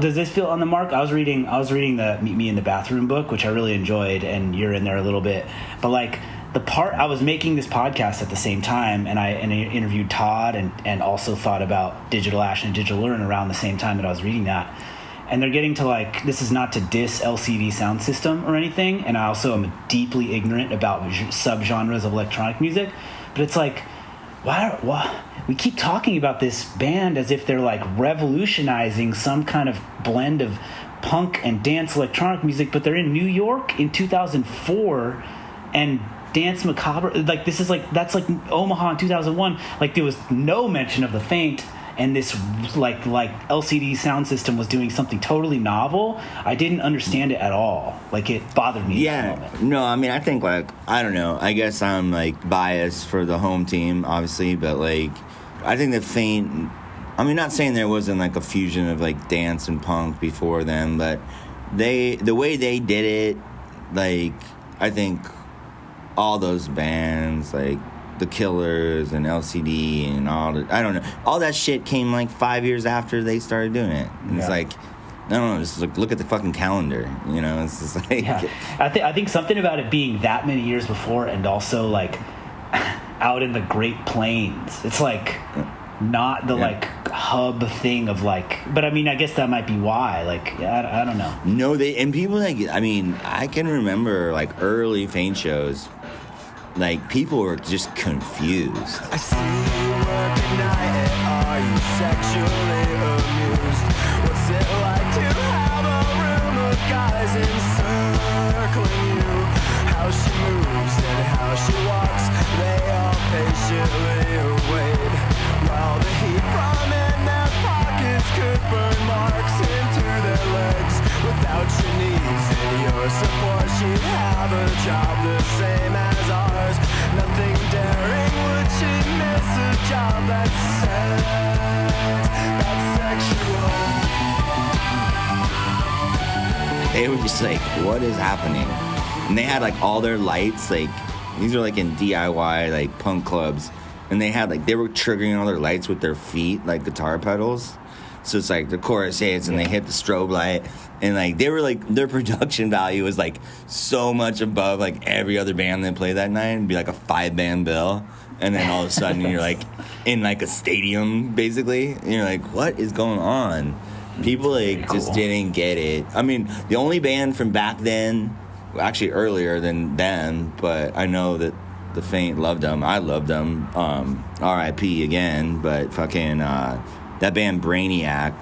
Does this feel on the mark? I was reading the Meet Me in the Bathroom book, which I really enjoyed, and you're in there a little bit. But like the part, I was making this podcast at the same time, and I interviewed Todd and also thought about Digital Ash and Digital Learn around the same time that I was reading that. And they're getting to like, this is not to diss LCD Soundsystem or anything, and I also am deeply ignorant about subgenres of electronic music, but it's like, why we keep talking about this band as if they're like revolutionizing some kind of blend of punk and dance electronic music, but they're in New York in 2004 and Dance Macabre, like this is like, that's like Omaha in 2001. Like there was no mention of The Faint, and this like LCD Soundsystem was doing something totally novel. I didn't understand it at all. Like it bothered me. Yeah, no, I mean, I think like, I don't know. I guess I'm like biased for the home team, obviously, but like, I think The Faint. I mean, not saying there wasn't like a fusion of like dance and punk before them, but the way they did it, like I think all those bands like The Killers and LCD and all the, I don't know, all that shit came like 5 years after they started doing it. And it's like, I don't know, just look at the fucking calendar, you know. It's just like, I think something about it being that many years before, and also like out in the Great Plains. It's like not the like hub thing of like, but I mean, I guess that might be why. Like, I don't know. No, and people like, I mean, I can remember like early Faint shows. Like, people were just confused. I see you working night, are you sexually amused? What's it like to have a room of guys encircling you? How she moves and how she walks, they all patiently wait. While the heat from in their pockets could burn marks into their legs. Without your needs and your support, she'd have a job the same as ours. Nothing daring, would she miss a job that's sexual? They were just like, what is happening? And they had like all their lights, like these are like in DIY like punk clubs, and they had like, they were triggering all their lights with their feet, like guitar pedals. So it's like the chorus hits and they hit the strobe light, and like they were like, their production value was like so much above like every other band that played that night. It'd be like a 5-band bill, and then all of a sudden you're like in like a stadium basically, and you're like, what is going on? People like just didn't get it. I mean, the only band from back then, actually earlier than them, but I know that The Faint loved them. I loved them. R.I.P. again, but fucking that band Brainiac,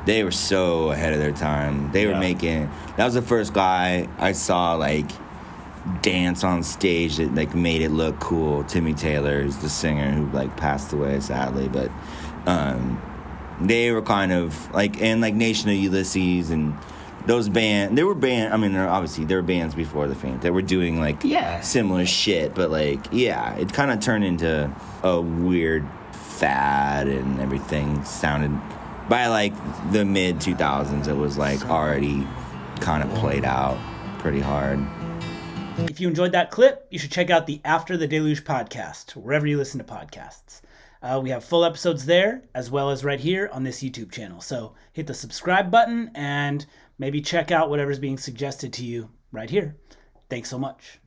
they were so ahead of their time. They were making, that was the first guy I saw like dance on stage that like made it look cool. Timmy Taylor is the singer who like passed away sadly, but they were kind of like, and like Nation of Ulysses and those bands, there were bands before The Faint that were doing like similar shit, but like, it kind of turned into a weird fad, and everything sounded, by like the mid 2000s, it was like already kind of played out pretty hard. If you enjoyed that clip, you should check out the After the Deluge podcast, wherever you listen to podcasts. We have full episodes there, as well as right here on this YouTube channel. So hit the subscribe button and maybe check out whatever's being suggested to you right here. Thanks so much.